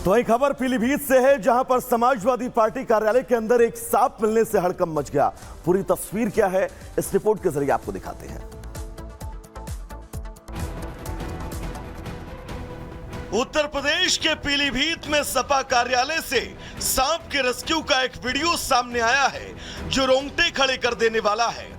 तो वही खबर पीलीभीत से है, जहां पर समाजवादी पार्टी कार्यालय के अंदर एक सांप मिलने से हड़कंप मच गया। पूरी तस्वीर क्या है, इस रिपोर्ट के जरिए आपको दिखाते हैं। उत्तर प्रदेश के पीलीभीत में सपा कार्यालय से सांप के रेस्क्यू का एक वीडियो सामने आया है, जो रोंगटे खड़े कर देने वाला है।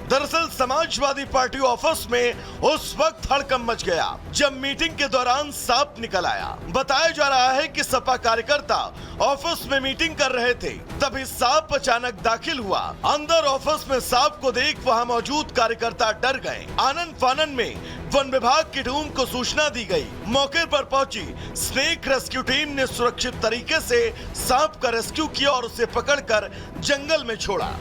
दरअसल समाजवादी पार्टी ऑफिस में उस वक्त हड़कंप मच गया जब मीटिंग के दौरान सांप निकल आया। बताया जा रहा है कि सपा कार्यकर्ता ऑफिस में मीटिंग कर रहे थे, तभी सांप अचानक दाखिल हुआ। अंदर ऑफिस में सांप को देख वहां मौजूद कार्यकर्ता डर गए। आनन फानन में वन विभाग की टीम को सूचना दी गई। मौके पर पहुंची स्नेक रेस्क्यू टीम ने सुरक्षित तरीके से सांप का रेस्क्यू किया और उसे पकड़कर जंगल में छोड़ा।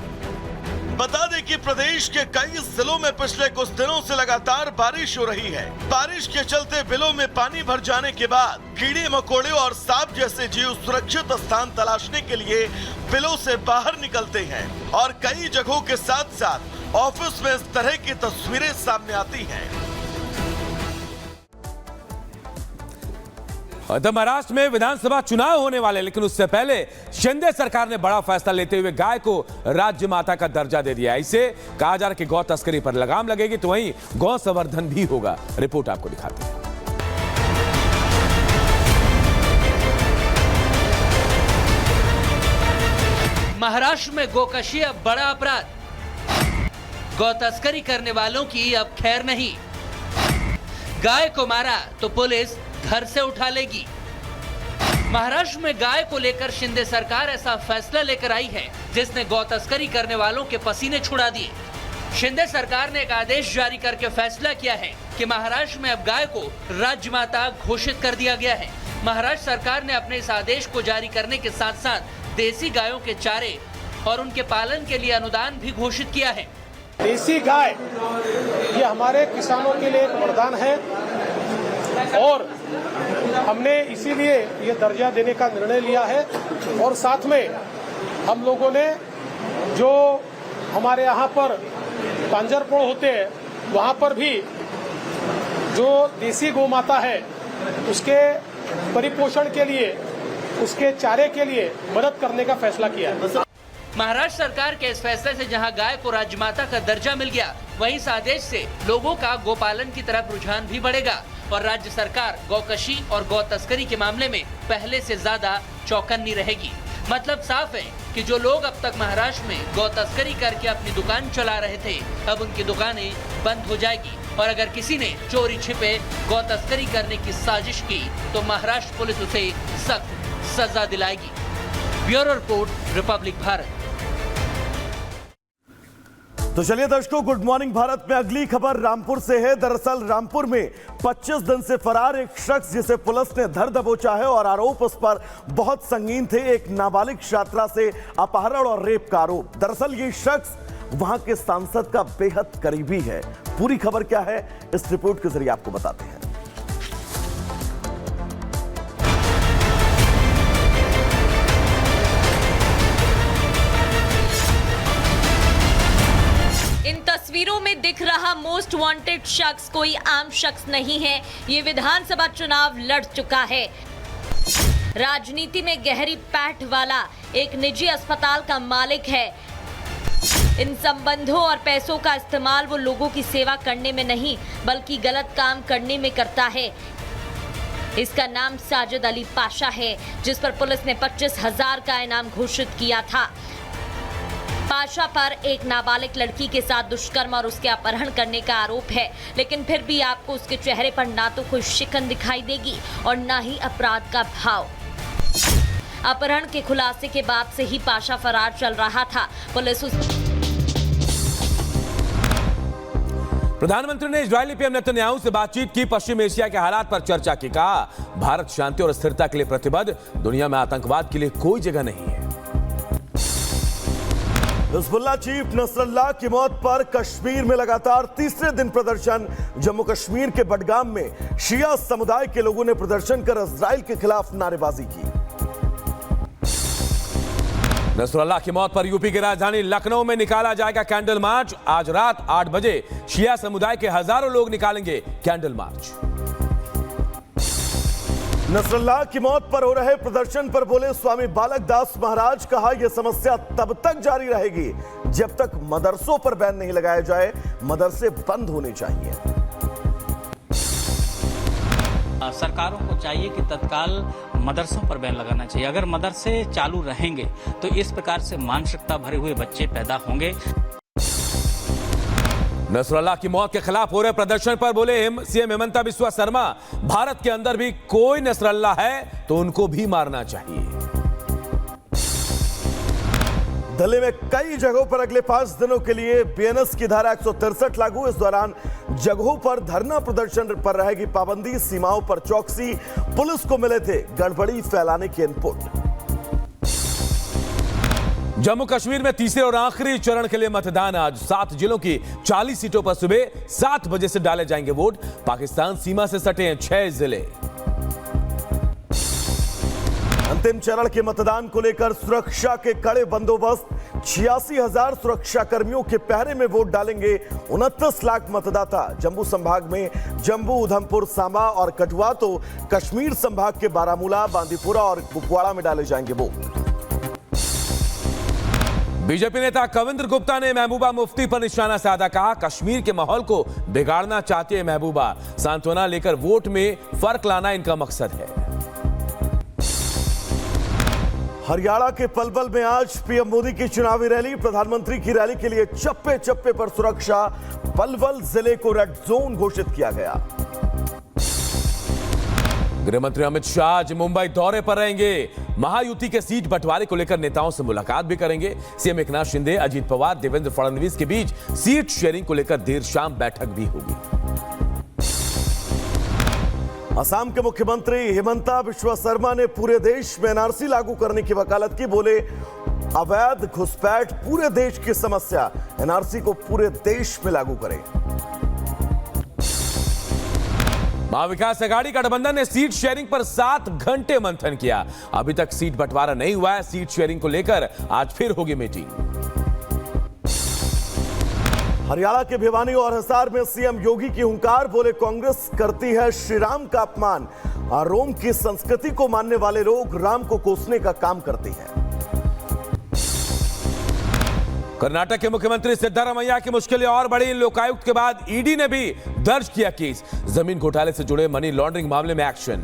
बता दें कि प्रदेश के कई जिलों में पिछले कुछ दिनों से लगातार बारिश हो रही है। बारिश के चलते बिलों में पानी भर जाने के बाद कीड़े मकोड़े और सांप जैसे जीव सुरक्षित स्थान तलाशने के लिए बिलों से बाहर निकलते हैं और कई जगहों के साथ साथ ऑफिस में इस तरह की तस्वीरें सामने आती हैं। तो महाराष्ट्र में विधानसभा चुनाव होने वाले, लेकिन उससे पहले शिंदे सरकार ने बड़ा फैसला लेते हुए गाय को राज्य माता का दर्जा दे दिया। इसे कहा जा रहा है कि गौ तस्करी पर लगाम लगेगी, तो वहीं गौ संवर्धन भी होगा। रिपोर्ट आपको दिखाते हैं। महाराष्ट्र में गोकशी अब बड़ा अपराध। गौ तस्करी करने वालों की अब खैर नहीं। गाय को मारा तो पुलिस घर से उठा लेगी। महाराष्ट्र में गाय को लेकर शिंदे सरकार ऐसा फैसला लेकर आई है जिसने गौ तस्करी करने वालों के पसीने छुड़ा दिए। शिंदे सरकार ने एक आदेश जारी करके फैसला किया है कि महाराष्ट्र में अब गाय को राज्य माता घोषित कर दिया गया है। महाराष्ट्र सरकार ने अपने इस आदेश को जारी करने के साथ साथ देसी गायों के चारे और उनके पालन के लिए अनुदान भी घोषित किया है। देसी गाय ये हमारे किसानों के लिए एक वरदान है और हमने इसीलिए ये दर्जा देने का निर्णय लिया है। और साथ में हम लोगों ने जो हमारे यहाँ पर पांजरपोड़ होते हैं, वहाँ पर भी जो देसी गौ माता है उसके परिपोषण के लिए, उसके चारे के लिए मदद करने का फैसला किया है। महाराष्ट्र सरकार के इस फैसले से जहां गाय को राज्यमाता का दर्जा मिल गया, वहीं इस आदेश से लोगों का गोपालन की तरफ रुझान भी बढ़ेगा और राज्य सरकार गौकशी और गौ तस्करी के मामले में पहले से ज्यादा चौकन्नी रहेगी। मतलब साफ है कि जो लोग अब तक महाराष्ट्र में गौ तस्करी करके अपनी दुकान चला रहे थे, अब उनकी दुकानें बंद हो जाएगी और अगर किसी ने चोरी छिपे गौ तस्करी करने की साजिश की तो महाराष्ट्र पुलिस उसे सख्त सजा दिलाएगी। Bureau report, Republic Bharat. तो चलिए दर्शकों, गुड मॉर्निंग भारत में अगली खबर रामपुर से है। दरअसल रामपुर में 25 दिन से फरार एक शख्स जिसे पुलिस ने धर दबोचा है और आरोप उस पर बहुत संगीन थे। एक नाबालिग छात्रा से अपहरण और रेप का आरोप। दरअसल ये शख्स वहां के सांसद का बेहद करीबी है। पूरी खबर क्या है, इस रिपोर्ट के जरिए आपको बताते हैं। तस्वीरों में दिख रहा मोस्ट वांटेड शख्स कोई आम शख्स नहीं है। ये विधानसभा चुनाव लड़ चुका है। राजनीति में गहरी पैठ वाला एक निजी अस्पताल का मालिक है। इन संबंधों और पैसों का इस्तेमाल वो लोगों की सेवा करने में नहीं बल्कि गलत काम करने में करता है। इसका नाम साजिद अली पाशा है, जिस पर पुलिस ने 25,000 का इनाम घोषित किया था। पाशा पर एक नाबालिग लड़की के साथ दुष्कर्म और उसके अपहरण करने का आरोप है, लेकिन फिर भी आपको उसके चेहरे पर ना तो कोई शिकन दिखाई देगी और ना ही अपराध का भाव। अपहरण के खुलासे के बाद से ही पाशा फरार चल रहा था। पुलिस प्रधानमंत्री ने इजरायली पीएम नेतन्याहू से बातचीत की, पश्चिम एशिया के हालात पर चर्चा की। कहा, भारत शांति और स्थिरता के लिए प्रतिबद्ध, दुनिया में आतंकवाद के लिए कोई जगह नहीं है। हिजबुल्लाह चीफ नसरल्लाह की मौत पर कश्मीर में लगातार तीसरे दिन प्रदर्शन। जम्मू कश्मीर के बडगाम में शिया समुदाय के लोगों ने प्रदर्शन कर इजराइल के खिलाफ नारेबाजी की। नसरल्लाह की मौत पर यूपी की राजधानी लखनऊ में निकाला जाएगा कैंडल मार्च। आज रात 8 बजे शिया समुदाय के हजारों लोग निकालेंगे कैंडल मार्च। नसरुल्लाह की मौत पर हो रहे प्रदर्शन पर बोले स्वामी बालक दास महाराज, कहा यह समस्या तब तक जारी रहेगी जब तक मदरसों पर बैन नहीं लगाया जाए। मदरसे बंद होने चाहिए। सरकारों को चाहिए कि तत्काल मदरसों पर बैन लगाना चाहिए। अगर मदरसे चालू रहेंगे तो इस प्रकार से मानसिकता भरे हुए बच्चे पैदा होंगे। नसरुल्लाह की मौत के खिलाफ हो रहे प्रदर्शन पर बोले सीएम हेमंता बिस्वा शर्मा, भारत के अंदर भी कोई नसरुल्लाह है तो उनको भी मारना चाहिए। दिल्ली में कई जगहों पर अगले 5 दिनों के लिए बीएनएस की धारा 163 लागू। इस दौरान जगहों पर धरना प्रदर्शन पर रहेगी पाबंदी। सीमाओं पर चौकसी। पुलिस को मिले थे गड़बड़ी फैलाने के इनपुट। जम्मू कश्मीर में तीसरे और आखिरी चरण के लिए मतदान आज 7 जिलों की 40 सीटों पर सुबह 7 बजे से डाले जाएंगे वोट। पाकिस्तान सीमा से सटे हैं 6 जिले। अंतिम चरण के मतदान को लेकर सुरक्षा के कड़े बंदोबस्त। 86,000 सुरक्षा कर्मियों के पहरे में वोट डालेंगे 29 लाख मतदाता। जम्मू संभाग में जम्मू, उधमपुर, सांबा और कठुआ तो कश्मीर संभाग के बारामूला, बांदीपुरा और कुपवाड़ा में डाले जाएंगे वोट। बीजेपी नेता कविंद्र गुप्ता ने महबूबा मुफ्ती पर निशाना साधा, कहा कश्मीर के माहौल को बिगाड़ना चाहती है महबूबा। सांत्वना लेकर वोट में फर्क लाना इनका मकसद है। हरियाणा के पलवल में आज पीएम मोदी की चुनावी रैली। प्रधानमंत्री की रैली के लिए चप्पे चप्पे पर सुरक्षा। पलवल जिले को रेड जोन घोषित किया गया। गृह मंत्री अमित शाह आज मुंबई दौरे पर रहेंगे। महायुति के सीट बंटवारे को लेकर नेताओं से मुलाकात भी करेंगे। सीएम एकनाथ शिंदे, अजीत पवार, देवेंद्र फडणवीस के बीच सीट शेयरिंग को लेकर देर शाम बैठक भी होगी। असम के मुख्यमंत्री हेमंता बिस्वा शर्मा ने पूरे देश में एनआरसी लागू करने की वकालत की। बोले अवैध घुसपैठ पूरे देश की समस्या, एनआरसी को पूरे देश में लागू करें। महाविकास अघाड़ी गठबंधन ने सीट शेयरिंग पर 7 घंटे मंथन किया। अभी तक सीट बंटवारा नहीं हुआ है। सीट शेयरिंग को लेकर आज फिर होगी मीटिंग। हरियाणा के भिवानी और हिसार में सीएम योगी की हुंकार। बोले कांग्रेस करती है श्री राम का अपमान। रोम की संस्कृति को मानने वाले लोग राम को कोसने का काम करते हैं। कर्नाटक के मुख्यमंत्री सिद्धारमैया की मुश्किलें और बढ़ी। लोकायुक्त के बाद ईडी ने भी दर्ज किया केस। जमीन घोटाले से जुड़े मनी लॉन्ड्रिंग मामले में एक्शन।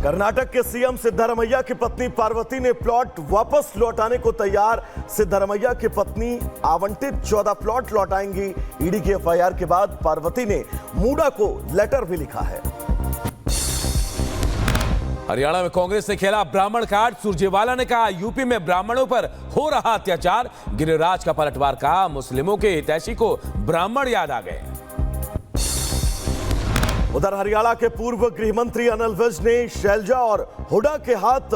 कर्नाटक के सीएम सिद्धारमैया की पत्नी पार्वती ने प्लॉट वापस लौटाने को तैयार। सिद्धारमैया की पत्नी आवंटित 14 प्लॉट लौटाएंगी। ईडी की एफआईआर के बाद पार्वती ने मूडा को लेटर भी लिखा है। हरियाणा में कांग्रेस ने खेला ब्राह्मण कार्ड। सुरजेवाला ने कहा यूपी में ब्राह्मणों पर हो रहा अत्याचार। गिरिराज का पलटवार, कहा मुस्लिमों के हितैषी को ब्राह्मण याद आ गए। उधर हरियाणा के पूर्व गृह मंत्री अनिल विज ने शैलजा और हुड्डा के हाथ